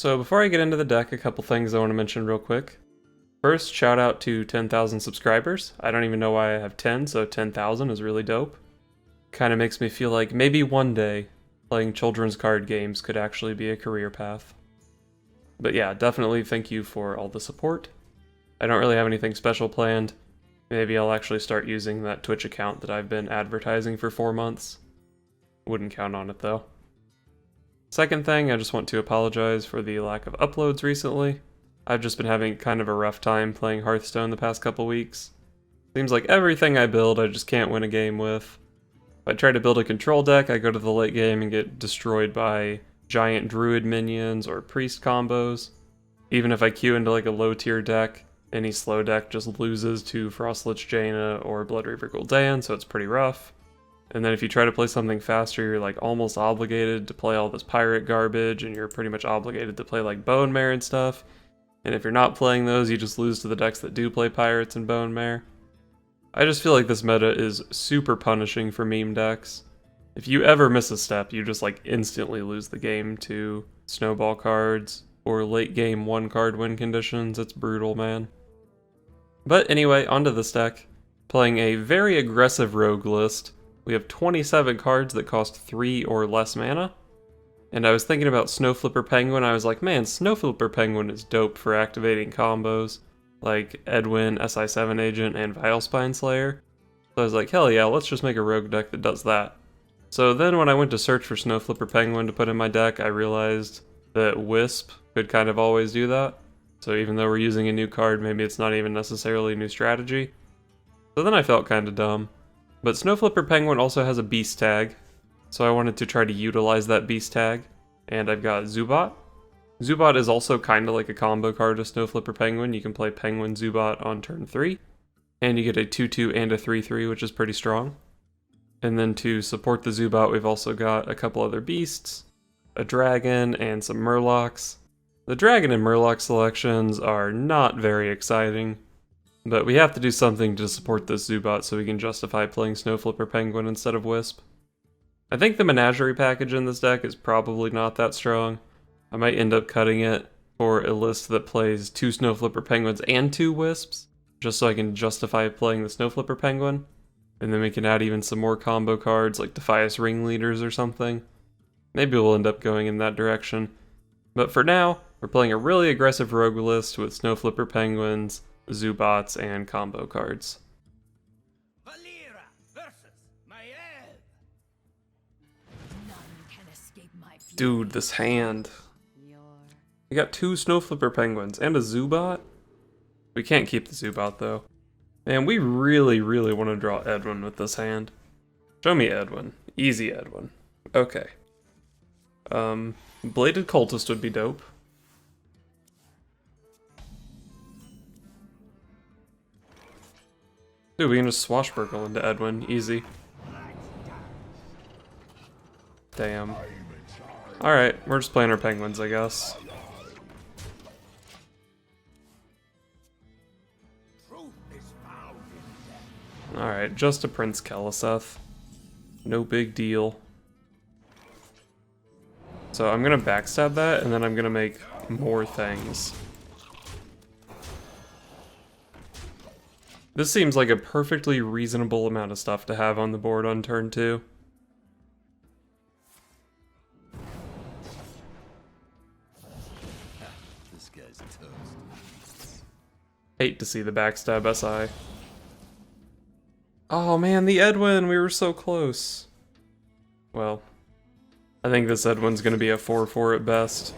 So before I get into the deck, a couple things I want to mention real quick. First, shout out to 10,000 subscribers. I don't even know why I have 10, so 10,000 is really dope. Kind of makes me feel like maybe one day playing children's card games could actually be a career path. But yeah, definitely thank you for all the support. I don't really have anything special planned. Maybe I'll actually start using that Twitch account that I've been advertising for 4 months. Wouldn't count on it though. Second thing, I just want to apologize for the lack of uploads recently. I've just been having kind of a rough time playing Hearthstone the past couple weeks. Seems like everything I build I just can't win a game with. If I try to build a control deck, I go to the late game and get destroyed by giant Druid minions or priest combos. Even if I queue into like a low tier deck, any slow deck just loses to Frostlich Jaina or Blood Reaver Gul'dan, so it's pretty rough. And then if you try to play something faster, you're like almost obligated to play all this pirate garbage, and you're pretty much obligated to play like Bone Mare and stuff. And if you're not playing those, you just lose to the decks that do play pirates and Bone Mare. I just feel like this meta is super punishing for meme decks. If you ever miss a step, you just like instantly lose the game to snowball cards or late game 1-card win conditions. It's brutal, man. But anyway, onto this deck. Playing a very aggressive rogue list. We have 27 cards that cost 3 or less mana. And I was thinking about Snowflipper Penguin. I was like, man, Snowflipper Penguin is dope for activating combos like Edwin, SI7 Agent, and Vilespine Slayer. So I was like, hell yeah, let's just make a rogue deck that does that. So then when I went to search for Snowflipper Penguin to put in my deck, I realized that Wisp could kind of always do that. So even though we're using a new card, maybe it's not even necessarily a new strategy. So then I felt kind of dumb. But Snowflipper Penguin also has a beast tag, so I wanted to try to utilize that beast tag, and I've got Zoobot. Zoobot is also kind of like a combo card of Snowflipper Penguin. You can play Penguin Zoobot on turn 3, and you get a 2/2 and a 3/3, which is pretty strong. And then to support the Zoobot, we've also got a couple other beasts, a dragon, and some Murlocs. The dragon and Murloc selections are not very exciting, but we have to do something to support this Zoobot so we can justify playing Snowflipper Penguin instead of Wisp. I think the Menagerie package in this deck is probably not that strong. I might end up cutting it for a list that plays 2 Snowflipper Penguins and 2 Wisps, just so I can justify playing the Snowflipper Penguin. And then we can add even some more combo cards like Defias Ringleaders or something. Maybe we'll end up going in that direction. But for now, we're playing a really aggressive rogue list with Snowflipper Penguins, Zoobots, and combo cards. Dude, this hand. We got 2 Snowflipper Penguins and a Zoobot? We can't keep the Zoobot though. Man, we really want to draw Edwin with this hand. Show me Edwin. Easy Edwin. Okay. Bladed Cultist would be dope. Dude, we can just swashbuckle into Edwin. Easy. Damn. Alright, we're just playing our penguins, I guess. Alright, just a Prince Keleseth. No big deal. So I'm gonna backstab that, and then I'm gonna make more things. This seems like a perfectly reasonable amount of stuff to have on the board on turn 2. This guy's toast. Hate to see the backstab SI. Oh man, the Edwin! We were so close. Well, I think this Edwin's gonna be a 4/4 at best.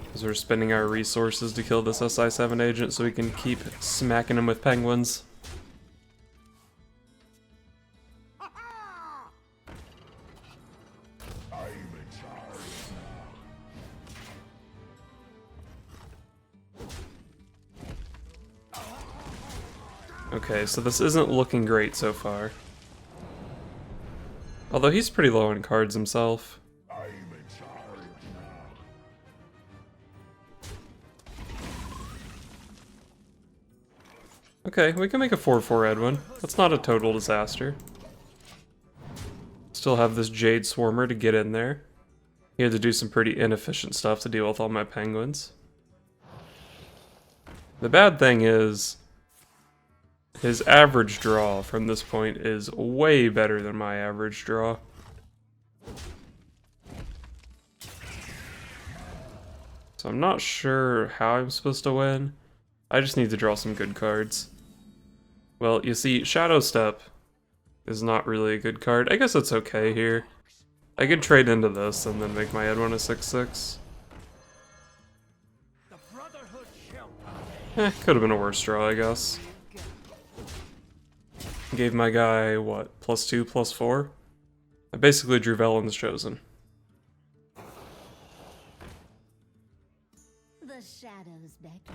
Because we're spending our resources to kill this SI7 agent so we can keep smacking him with penguins. Okay, so this isn't looking great so far. Although he's pretty low on cards himself. Okay, we can make a 4/4 Edwin. That's not a total disaster. Still have this Jade Swarmer to get in there. He had to do some pretty inefficient stuff to deal with all my penguins. The bad thing is, his average draw from this point is way better than my average draw. So I'm not sure how I'm supposed to win. I just need to draw some good cards. Well, you see, Shadow Step is not really a good card. I guess it's okay here. I could trade into this and then make my Edwin a 6/6. Could have been a worse draw, I guess. Gave my guy, what, +2/+4? I basically drew Velen's Chosen.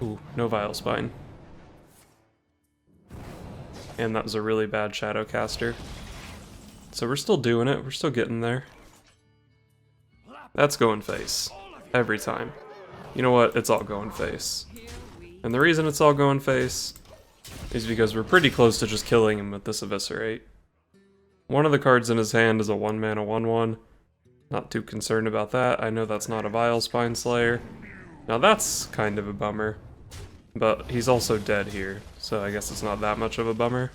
Ooh, no Vilespine. And that was a really bad Shadow Caster. So we're still doing it, we're still getting there. That's going face. Every time. You know what? It's all going face. And the reason it's all going face is because we're pretty close to just killing him with this Eviscerate. One of the cards in his hand is a 1-mana 1/1. Not too concerned about that. I know that's not a Vilespine Slayer. Now that's kind of a bummer. But he's also dead here, so I guess it's not that much of a bummer.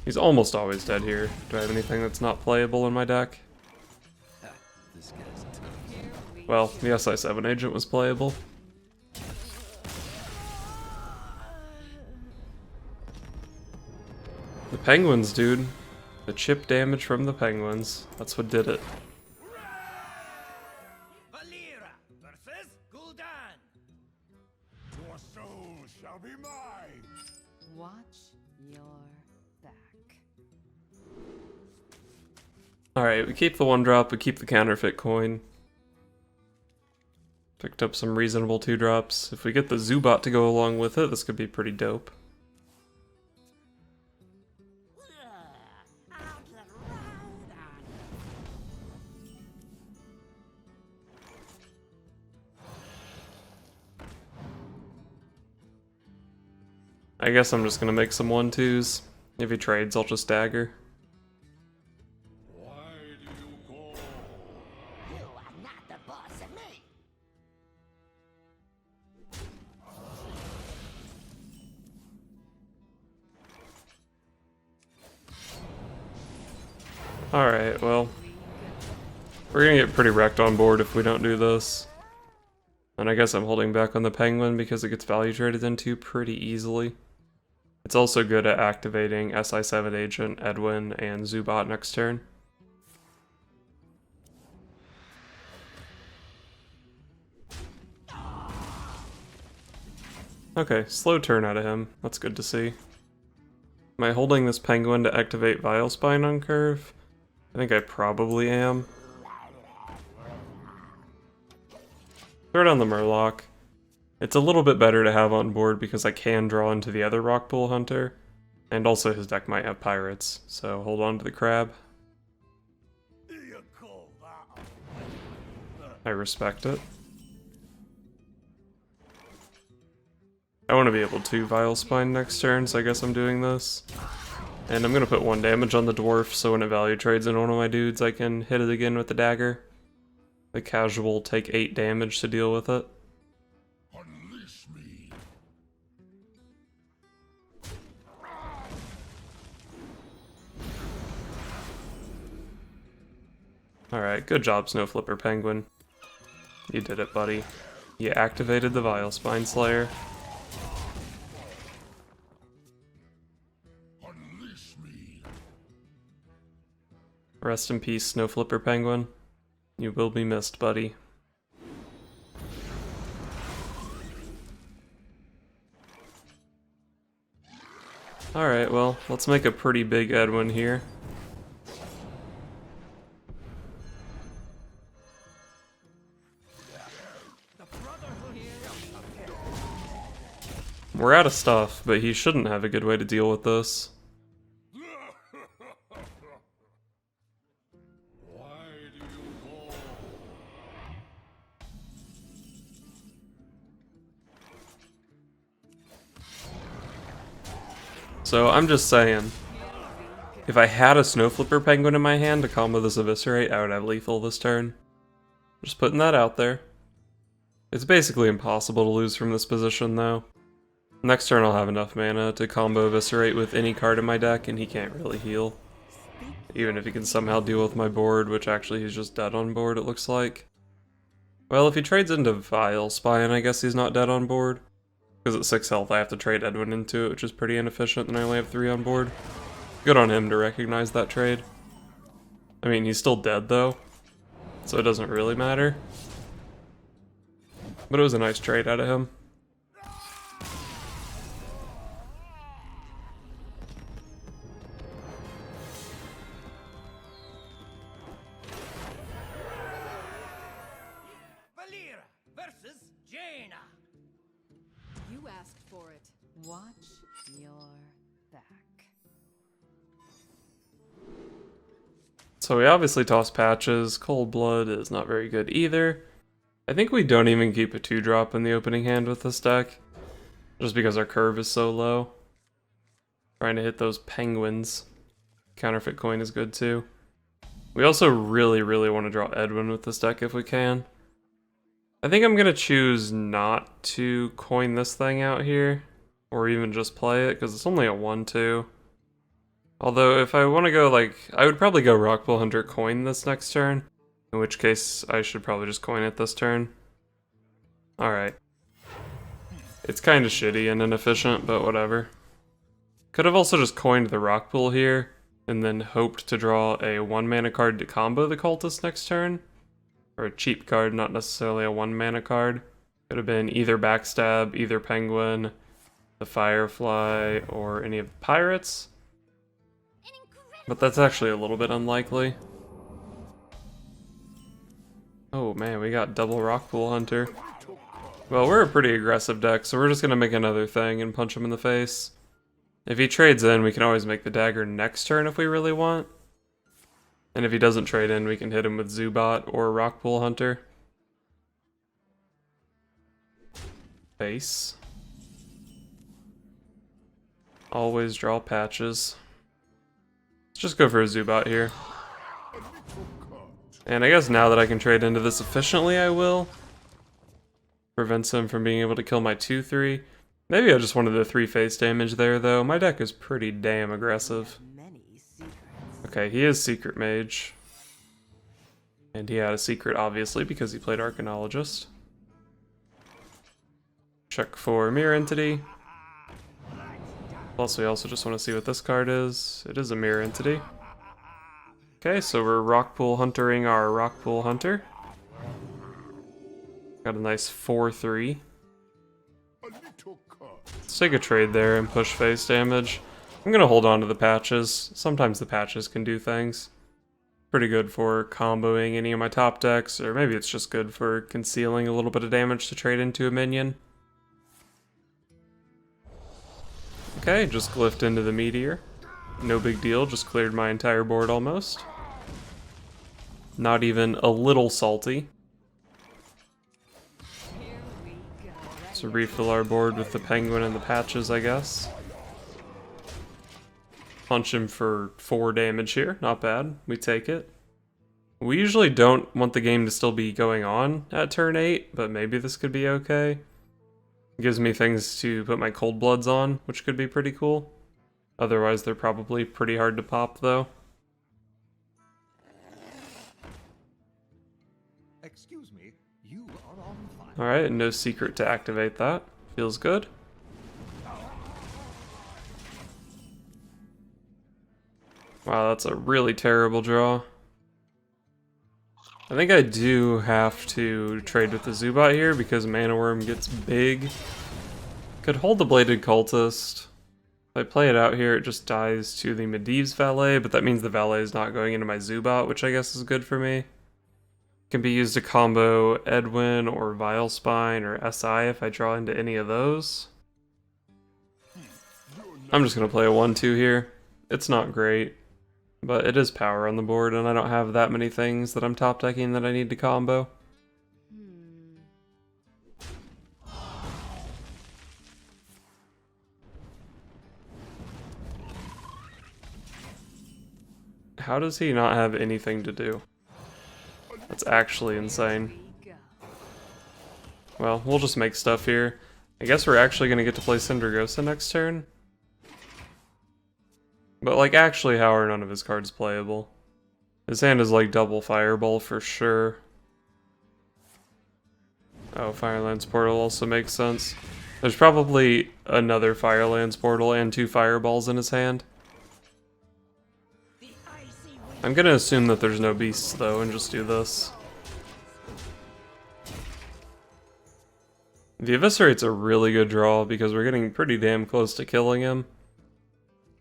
He's almost always dead here. Do I have anything that's not playable in my deck? This guy's toast. Well, the SI7 agent was playable. The penguins, dude. The chip damage from the penguins. That's what did it. Your soul shall be mine. Watch your back. Alright, we keep the 1-drop, we keep the counterfeit coin. Picked up some reasonable 2-drops. If we get the Zoobot to go along with it, this could be pretty dope. I guess I'm just gonna make some 1/2s. If he trades, I'll just dagger. Why do you call? You are not the boss of me. Alright, well. We're gonna get pretty wrecked on board if we don't do this. And I guess I'm holding back on the penguin because it gets value traded into pretty easily. It's also good at activating SI7 agent, Edwin, and Zoobot next turn. Okay, slow turn out of him. That's good to see. Am I holding this penguin to activate Vilespine on curve? I think I probably am. Throw down the Murloc. It's a little bit better to have on board because I can draw into the other Rockpool Hunter. And also his deck might have pirates, so hold on to the crab. You call that? I respect it. I want to be able to Vilespine next turn, so I guess I'm doing this. And I'm going to put 1 damage on the dwarf, so when it value trades in one of my dudes, I can hit it again with the dagger. The casual take 8 damage to deal with it. Unleash me. Alright, good job, Snowflipper Penguin. You did it, buddy. You activated the Vilespine Slayer. Unleash me. Rest in peace, Snowflipper Penguin. You will be missed, buddy. Alright, well, let's make a pretty big Edwin here. We're out of stuff, but he shouldn't have a good way to deal with this. Why do you call? So I'm just saying, if I had a Snowflipper Penguin in my hand to combo this Eviscerate, I would have lethal this turn. Just putting that out there. It's basically impossible to lose from this position though. Next turn I'll have enough mana to combo Eviscerate with any card in my deck and he can't really heal. Even if he can somehow deal with my board, which actually he's just dead on board it looks like. Well, if he trades into Vilespine, I guess he's not dead on board. Because at 6 health I have to trade Edwin into it, which is pretty inefficient, and I only have 3 on board. Good on him to recognize that trade. I mean, he's still dead though, so it doesn't really matter. But it was a nice trade out of him. Valera versus Jaina. You asked for it. Watch your back. So we obviously toss Patches. Cold Blood is not very good either. I think we don't even keep a 2-drop in the opening hand with this deck. Just because our curve is so low. Trying to hit those penguins. Counterfeit coin is good too. We also really want to draw Edwin with this deck if we can. I think I'm going to choose not to coin this thing out here. Or even just play it, because it's only a 1-2. Although if I want to go like, I would probably go Rockpool Hunter coin this next turn. In which case, I should probably just coin it this turn. Alright. It's kind of shitty and inefficient, but whatever. Could have also just coined the Rockpool here, and then hoped to draw a 1-mana card to combo the Cultist next turn. Or a cheap card, not necessarily a 1-mana card. Could have been either Backstab, either Penguin, the Firefly, or any of the Pirates. But that's actually a little bit unlikely. Oh man, we got double Rockpool Hunter. Well, we're a pretty aggressive deck, so we're just gonna make another thing and punch him in the face. If he trades in, we can always make the dagger next turn if we really want. And if he doesn't trade in, we can hit him with Zoobot or Rockpool Hunter. Face. Always draw Patches. Let's just go for a Zoobot here. And I guess now that I can trade into this efficiently, I will. Prevents him from being able to kill my 2-3. Maybe I just wanted the 3 face damage there, though. My deck is pretty damn aggressive. Okay, he is Secret Mage. And he had a secret, obviously, because he played Arcanologist. Check for Mirror Entity. Plus, we also just want to see what this card is. It is a Mirror Entity. Okay, so we're Rockpool Huntering our Rockpool Hunter. Got a nice 4-3. Let's take a trade there and push face damage. I'm gonna hold on to the Patches. Sometimes the Patches can do things. Pretty good for comboing any of my top decks, or maybe it's just good for concealing a little bit of damage to trade into a minion. Okay, just glyphed into the Meteor. No big deal, just cleared my entire board almost. Not even a little salty. So refill our board with the Penguin and the Patches, I guess. Punch him for 4 damage here, not bad, we take it. We usually don't want the game to still be going on at turn 8, but maybe this could be okay. It gives me things to put my Cold Bloods on, which could be pretty cool. Otherwise they're probably pretty hard to pop though. Excuse me, you are on fire. Alright, no secret to activate that. Feels good. Wow, that's a really terrible draw. I think I do have to trade with the Zoobot here because Mana Worm gets big. Could hold the Bladed Cultist. If I play it out here, it just dies to the Medivh's Valet, but that means the Valet is not going into my Zoobot, which I guess is good for me. Can be used to combo Edwin or Vilespine or SI if I draw into any of those. I'm just going to play a 1-2 here. It's not great, but it is power on the board, and I don't have that many things that I'm top decking that I need to combo. How does he not have anything to do? That's That's actually insane. We go. Well, we'll just make stuff here. I guess we're actually gonna get to play Syndragosa next turn. But like, actually, how are none of his cards playable? His hand is like double Fireball for sure. Oh, Firelands Portal also makes sense. There's probably another Firelands Portal and 2 Fireballs in his hand. I'm gonna assume that there's no beasts though and just do this. The Eviscerate's a really good draw because we're getting pretty damn close to killing him.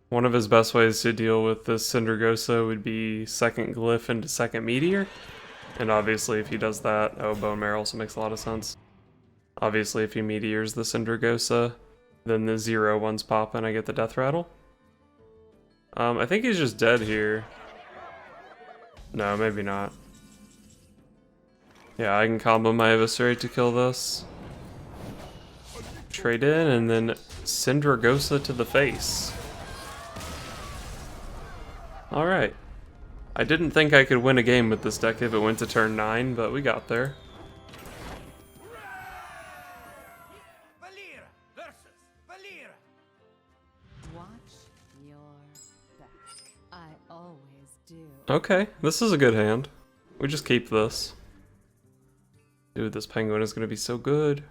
One of his best ways to deal with this Syndragosa would be second Glyph into second Meteor. And obviously if he does that, oh, Bone Marrow also makes a lot of sense. Obviously if he Meteors the Syndragosa, then the 0/1s pop and I get the Death Rattle. I think he's just dead here. No, maybe not. Yeah, I can combo my Eviscerate to kill this. Trade in, and then Syndragosa to the face. Alright. I didn't think I could win a game with this deck if it went to turn 9, but we got there. Valera versus Valera. Watch your back. I always do. Okay, this is a good hand. We just keep this. Dude, this penguin is gonna be so good.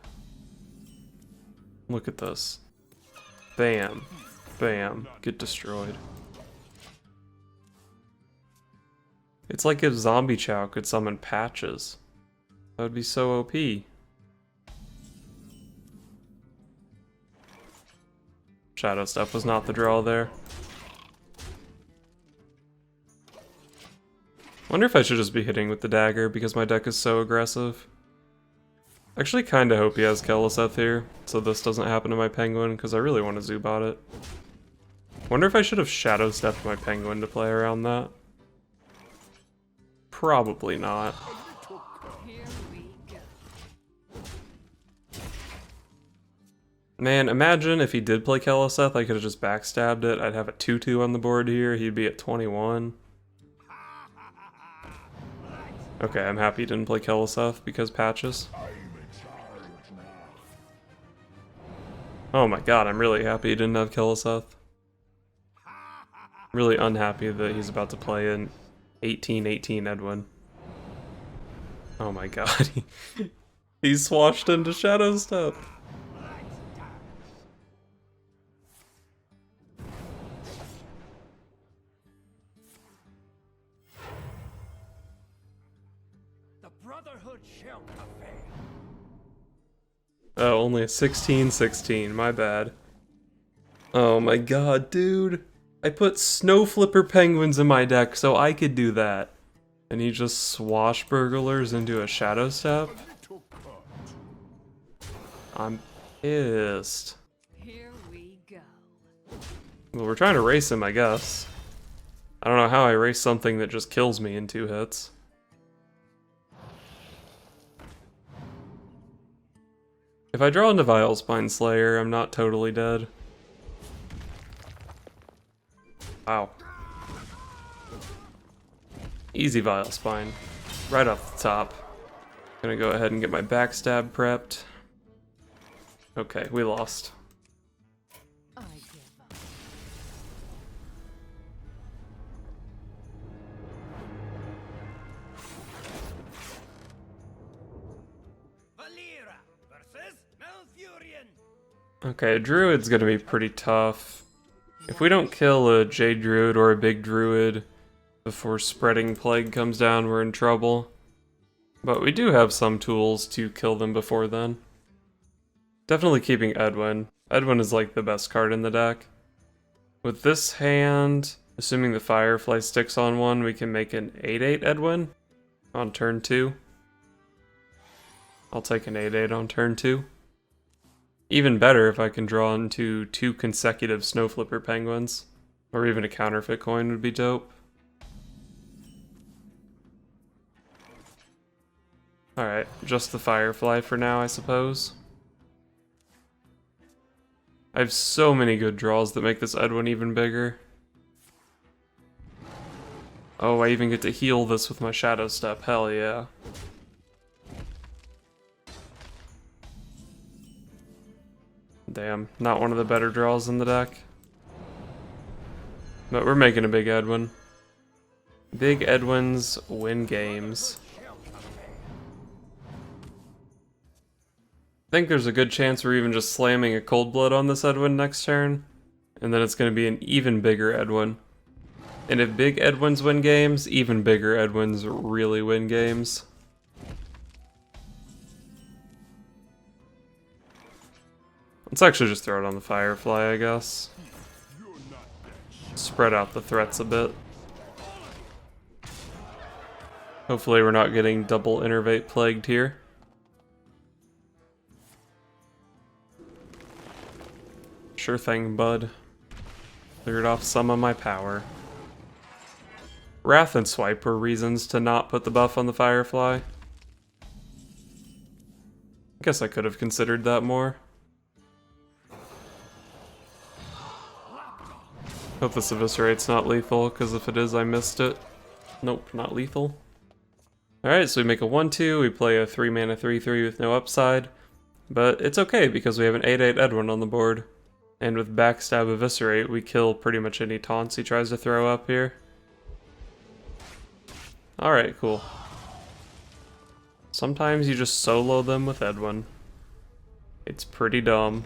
Look at this. Bam. Bam. Get destroyed. It's like if Zombie Chow could summon Patches. That would be so OP. Shadow Step was not the draw there. Wonder if I should just be hitting with the dagger because my deck is so aggressive. I actually kinda hope he has Keleseth here, so this doesn't happen to my penguin, because I really want to Zoobot it. Wonder if I should have Shadow Stepped my penguin to play around that. Probably not. Here we go. Man, imagine if he did play Keleseth, I could have just backstabbed it. I'd have a 2/2 on the board here, he'd be at 21. Okay, I'm happy he didn't play Keleseth because Patches. Oh my god, I'm really happy he didn't have Keleseth. Really unhappy that he's about to play an 18/18 Edwin. Oh my god, he swashed into Shadow Step. The Brotherhood shall prevail. Oh, only a 16/16, my bad. Oh my god, dude. I put Snowflipper Penguins in my deck so I could do that. And he just swashburglars into a Shadow Step? I'm pissed. Here we go. Well, we're trying to race him, I guess. I don't know how I race something that just kills me in 2 hits. If I draw into Vilespine Slayer, I'm not totally dead. Wow. Easy Vilespine. Right off the top. Gonna go ahead and get my backstab prepped. Okay, we lost. I give up. Valera versus Malfurion. Okay, Druid's gonna be pretty tough. If we don't kill a Jade Druid or a big Druid before Spreading Plague comes down, we're in trouble. But we do have some tools to kill them before then. Definitely keeping Edwin. Edwin is like the best card in the deck. With this hand, assuming the Firefly sticks on one, we can make an 8/8 Edwin on turn 2. I'll take an 8/8 on turn 2. Even better if I can draw into 2 consecutive Snowflipper Penguins. Or even a counterfeit coin would be dope. Alright, just the Firefly for now, I suppose. I have so many good draws that make this Edwin even bigger. Oh, I even get to heal this with my Shadow Step. Hell yeah. Damn, not one of the better draws in the deck. But we're making a big Edwin. Big Edwins win games. I think there's a good chance we're even just slamming a Cold Blood on this Edwin next turn. And then it's going to be an even bigger Edwin. And if big Edwins win games, even bigger Edwins really win games. Let's actually just throw it on the Firefly, I guess. Spread out the threats a bit. Hopefully we're not getting double Innervate plagued here. Sure thing, bud. Cleared off some of my power. Wrath and Swipe were reasons to not put the buff on the Firefly. I guess I could have considered that more. Hope this Eviscerate's not lethal, because if it is, I missed it. Nope, not lethal. Alright, so we make a 1-2, we play a 3-mana 3-3 with no upside. But it's okay, because we have an 8-8 Edwin on the board. And with Backstab Eviscerate, we kill pretty much any taunts he tries to throw up here. Alright, cool. Sometimes you just solo them with Edwin. It's pretty dumb.